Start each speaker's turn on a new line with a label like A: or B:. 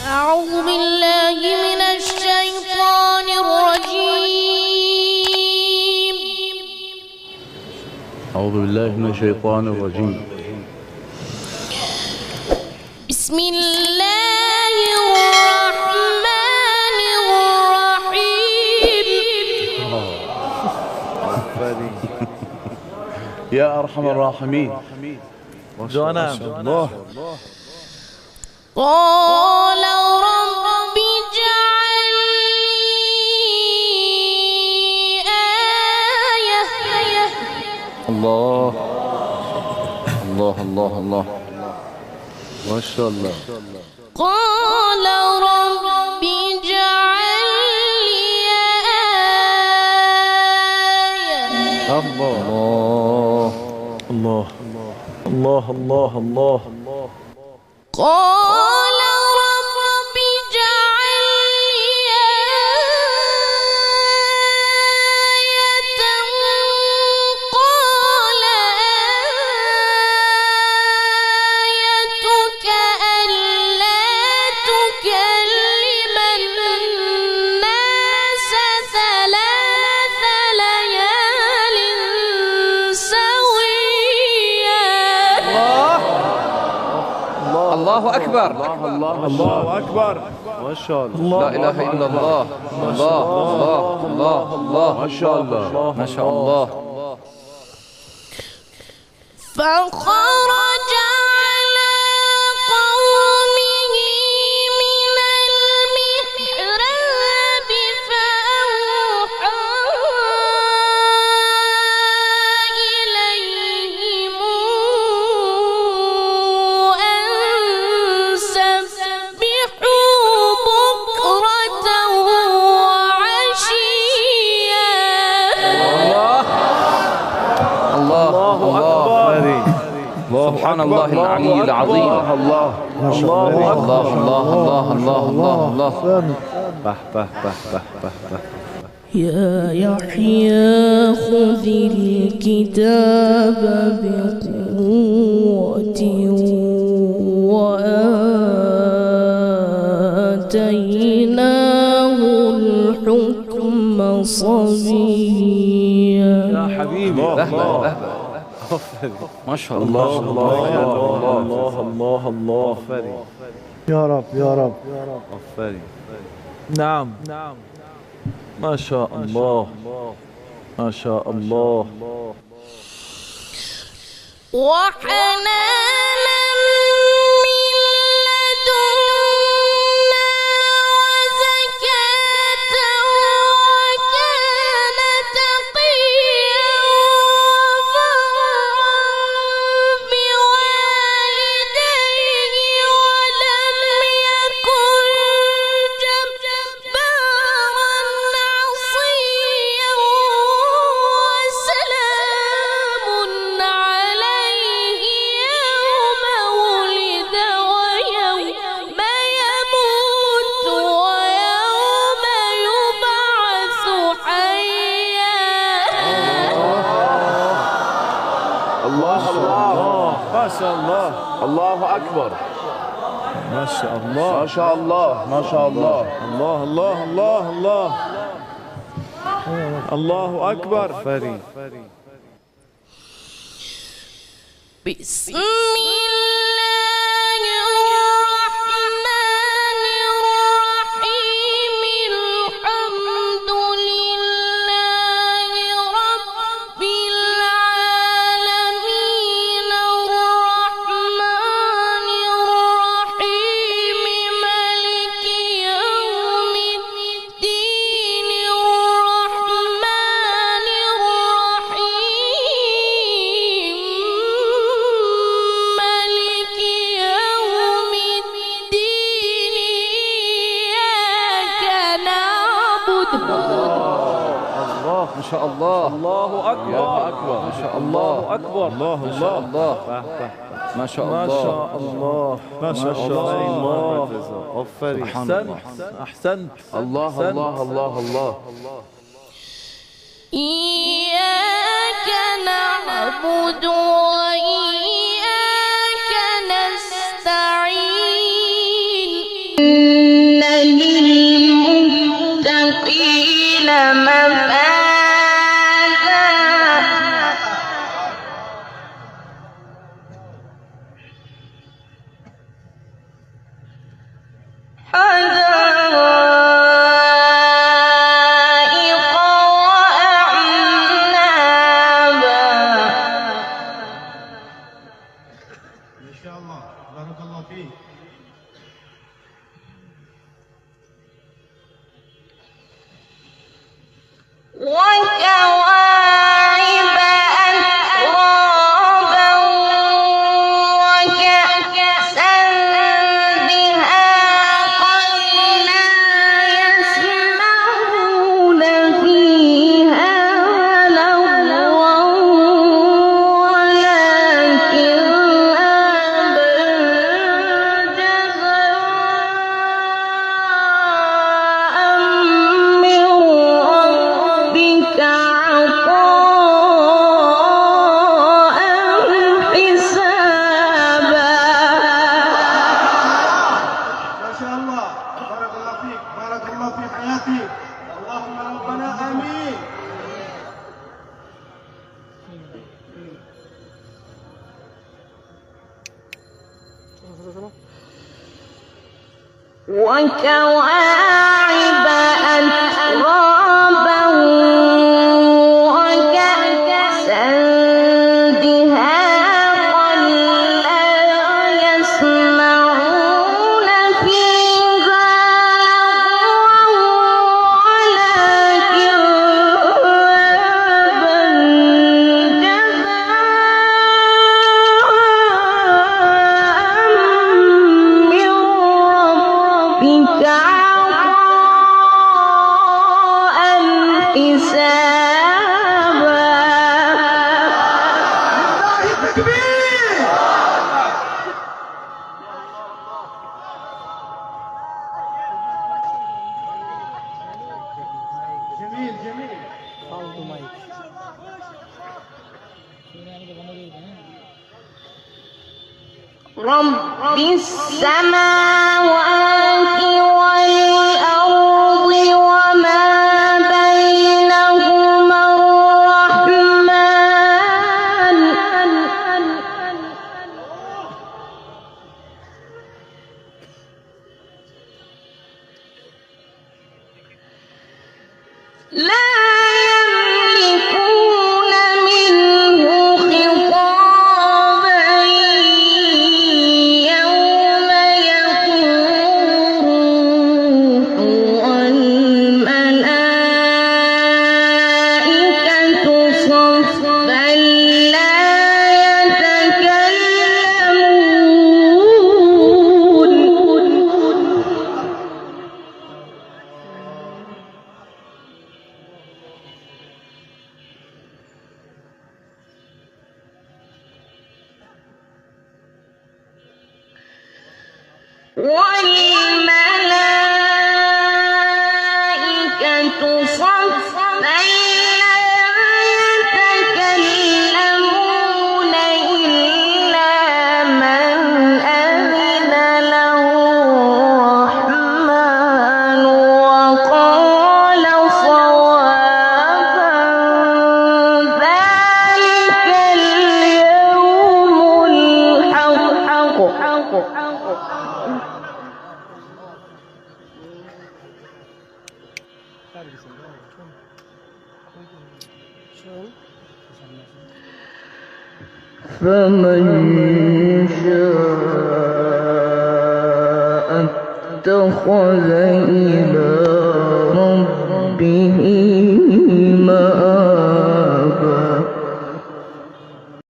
A: أعوذ بالله من الشيطان الرجيم.
B: أعوذ بالله من الشيطان الرجيم.
A: بسم الله الرحمن الرحيم.
B: يا أرحم الراحمين.
C: جوانا الله.
A: قال رب اجعل لي آية.
B: الله الله الله الله ما شاء الله.
A: قال رب اجعل لي آية.
B: الله
C: الله الله الله الله.
A: قال رب اجعل لي آية. قال آيتك ألا تكلم الناس ثلاث ليال سويا.
D: الله أكبر.
C: الله أكبر.
B: ما شاء الله.
D: لا إله إلا الله. الله الله الله الله
B: ما شاء الله.
D: ما شاء الله.
A: فخرج على قومه من المحراب فأوحى إليهم أن سبحوا بكرة وعشيا.
D: الله الله. سبحان الله العلي العظيم.
B: الله
C: الله
D: الله الله الله الله الله.
B: به به به به به به.
A: يا يحيى خذ الكتاب بقوة وآتيناه الحكم صبيا.
C: يا حبيبي.
D: بهبه ما شاء الله.
C: الله الله الله الله. يا رب يا رب. نعم ما شاء الله ما شاء الله.
A: وحنانا من لدنا وزكاة وكان تقيا بوالديه ولم يكن جبارا عصيا. وسلام عليه يوم ولد ويوم يموت ويوم يبعث حيا.
B: الله الله
C: ما شاء الله.
B: الله أكبر.
C: ما شاء الله.
B: ما شاء الله ما شاء الله.
C: الله الله الله الله. الله أكبر.
A: بسم الله الرحمن الرحيم. الحمد لله رب العالمين الرحمن الرحيم مالك يوم الدين الرحمن الرحيم مالك يوم الدين إياك نعبد.
D: ما شاء الله.
C: الله أكبر.
D: ما شاء الله.
C: أكبر. الله
D: ما شاء الله. ما شاء
C: ما
D: الله.
C: شاء الله. ما شاء الله. أحسنت أحسنت.
B: الله الله الله الله.
A: إياك نعبد وإياك نستعين. وكواعب أترابا وكأسا دهاقا لا يسمعون فيها لغوا ولا كذابا رب السماوات والأرض وما بينهما الرحمن لا يملكون منه خطابا يوم يقوم والملائكة صفا لا يتكلمون والملائكة صفا لا يتكلمون إلا من أذن له الرحمن وقال صوابا ذلك اليوم الحق فمن شاء اتخذ إلى